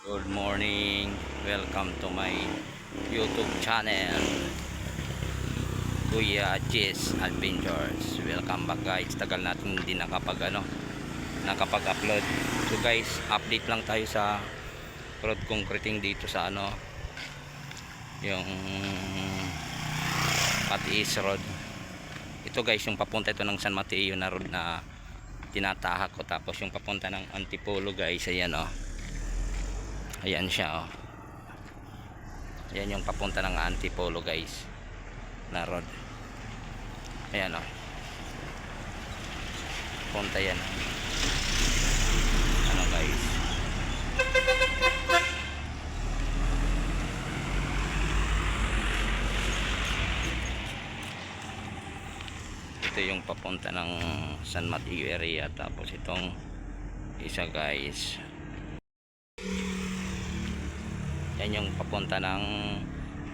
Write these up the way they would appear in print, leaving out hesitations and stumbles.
Good morning, welcome to my YouTube channel, Kuya Jess Adventures. Welcome back guys. Tagal natin hindi nakapag-upload. So guys, update lang tayo sa road concreting dito sa yung Patiis Road. Ito guys, yung papunta ito ng San Mateo na road na tinatahak ko. Tapos yung papunta ng Antipolo guys, ayan ayan siya ayan yung papunta ng Antipolo guys na road. Ayan punta yan guys. Ito yung papunta ng San Mateo area. Tapos itong isa guys, yan yung papunta ng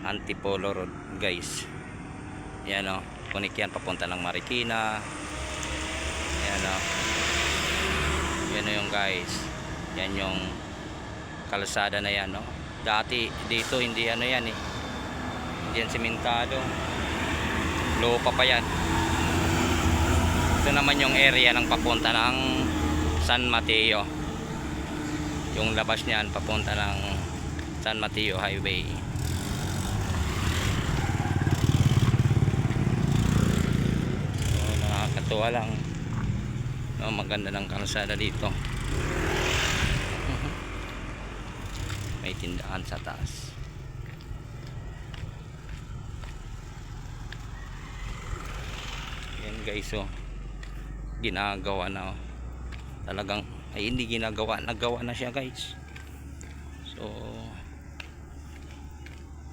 Antipolo Road guys. Yan kunik yan papunta ng Marikina. Yan yan yung guys, yan yung kalsada na yan dati dito hindi yan hindi yan simentado, lupa pa yan. Ito naman yung area ng papunta ng San Mateo, yung labas niyan papunta ng San Mateo Highway. So, nakakatuwa lang maganda ng kalsada dito. May tindahan sa taas. Yan guys, ginagawa na talagang ay hindi ginagawa, nagawa na siya guys. So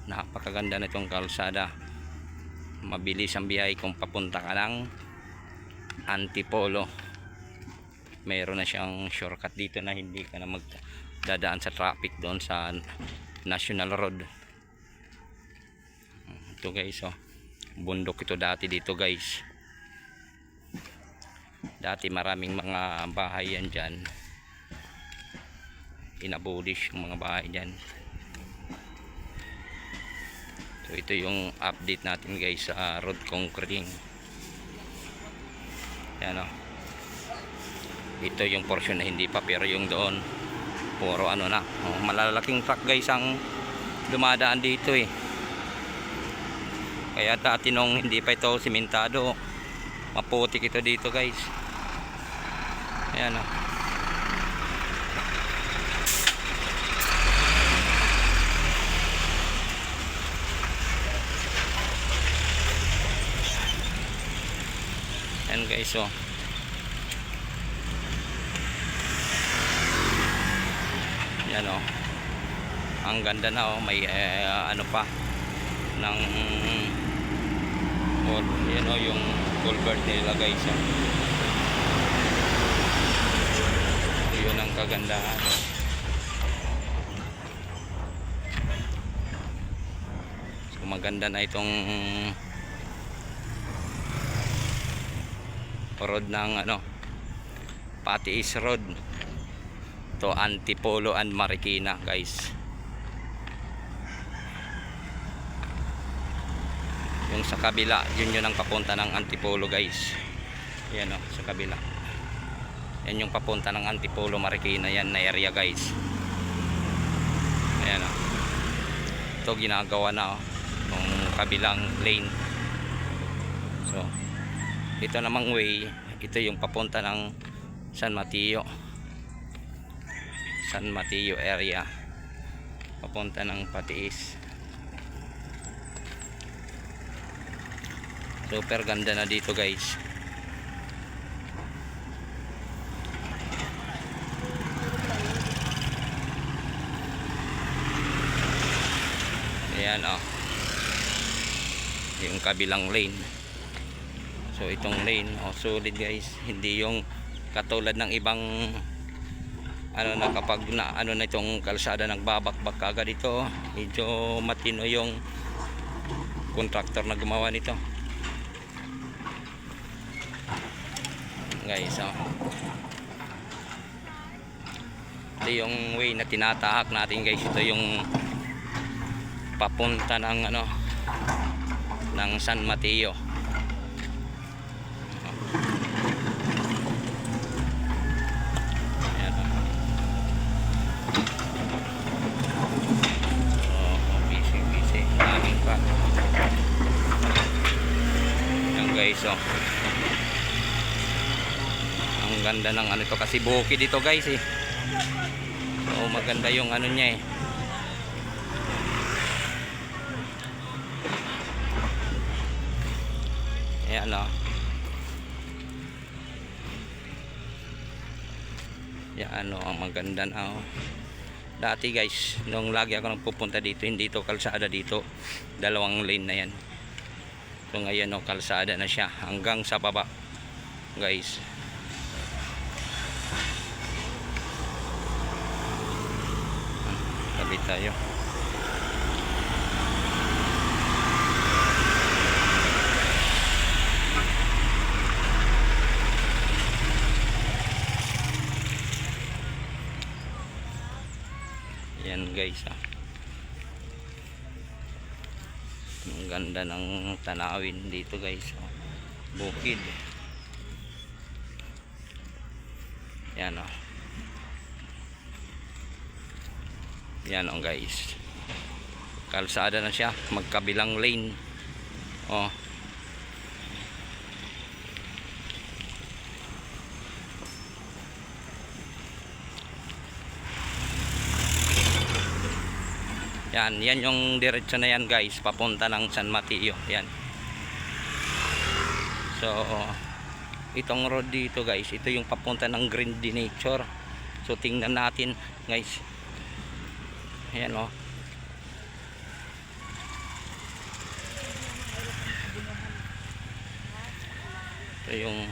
napakaganda na itong kalsada, mabilis ang biyahe kung papunta ka ng Antipolo. Mayroon na siyang shortcut dito na hindi ka na magdadaan sa traffic doon sa National Road. Ito guys, bundok ito dati dito guys. Dati maraming mga bahay yan dyan, inabulish yung mga bahay dyan. So ito yung update natin guys sa road concreting. Yan ito yung portion na hindi pa, pero yung doon puro na malalaking truck guys ang dumadaan dito Kaya dati nung hindi pa ito simentado, maputik ito dito guys. Ayan yan guys. Yan ang ganda na may pa ng yan yung culvert nila guys. Yun ang kagandahan. So maganda na itong road ng Patiis Road to Antipolo and Marikina guys. Yung sa kabila, yun ang papunta ng Antipolo guys. Yan sa kabila, yan yung papunta ng Antipolo Marikina, yan na area guys. Ayan ito ginagawa na yung kabilang lane. So ito namang way, ito yung papunta ng San Mateo area, papunta ng Patiis. Super ganda na dito guys. Ayan yung kabilang lane. So itong lane solid guys, hindi yung katulad ng ibang na kapag na itong kalsada nagbabakbak kagad. Dito medyo matino yung contractor na gumawa nito guys. Ito yung way na tinatahak natin guys. Ito yung papunta ng ano, ng San Mateo. Ayan, busy busy, daming pa. Ayan guys, oh. Ang ganda ng ano to, kasi bukid dito guys eh. So maganda yung ano niya eh. Ayan o. Yan o, ang maganda na o. Dati guys, nung lagi ako nagpupunta dito, hindi to kalsada dito. Dalawang lane na yan. So ngayon o, kalsada na siya hanggang sa baba guys. Tabi tayo. Yan guys, ah. Ang ganda ng tanawin dito guys, oh. Bukid. Yan oh. Yan oh guys. Kalsada na siya, magkabilang lane. Oh. Yan, yan yung diretso na yan guys, papunta ng San Mateo. Yan. So, itong road dito guys, ito yung papunta ng Green Nature. So, tingnan natin guys. Ayan o. Ito yung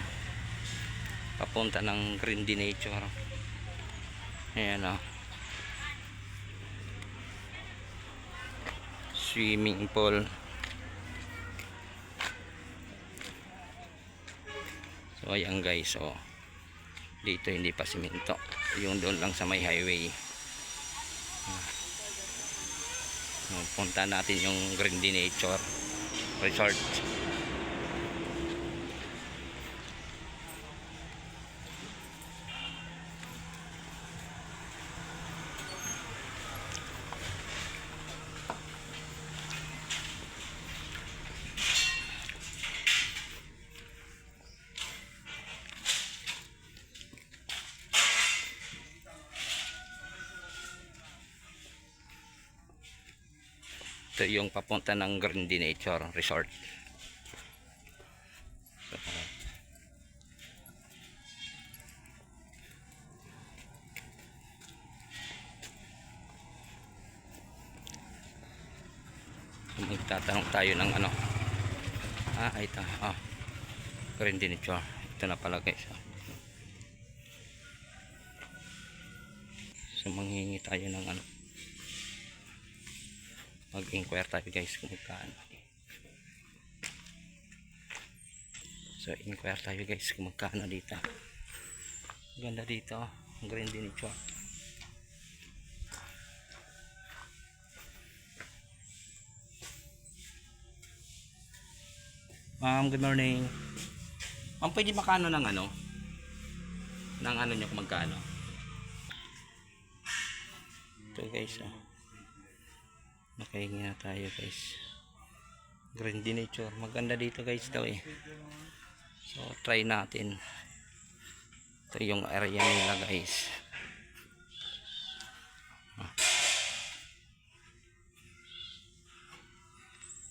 papunta ng Green Nature. Ayan o. Swimming pool. So ayan guys, oh. Dito hindi pa simento. Yung doon lang sa may highway. Punta natin yung Green Nature Resort. Ito yung papunta ng Green Nature Resort. So, magtatanong tayo ng ano. Ito. Green Nature. Ito na pala guys. So manghingi tayo ng ano. Mag-inquire tayo guys kung magkano. So inquire tayo guys kung magkano dito. Ganda dito, Green Nature. Ma'am, good morning. Ma'am, pwede makano ng ano? Ng ano nyo kung magkano? Ito guys, oh. Nakahingi na tayo guys. Green Nature, maganda dito guys daw eh. So try natin. Ito yung area nila guys.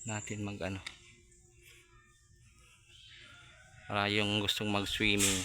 Natin mag ano, para yung gustong mag swimming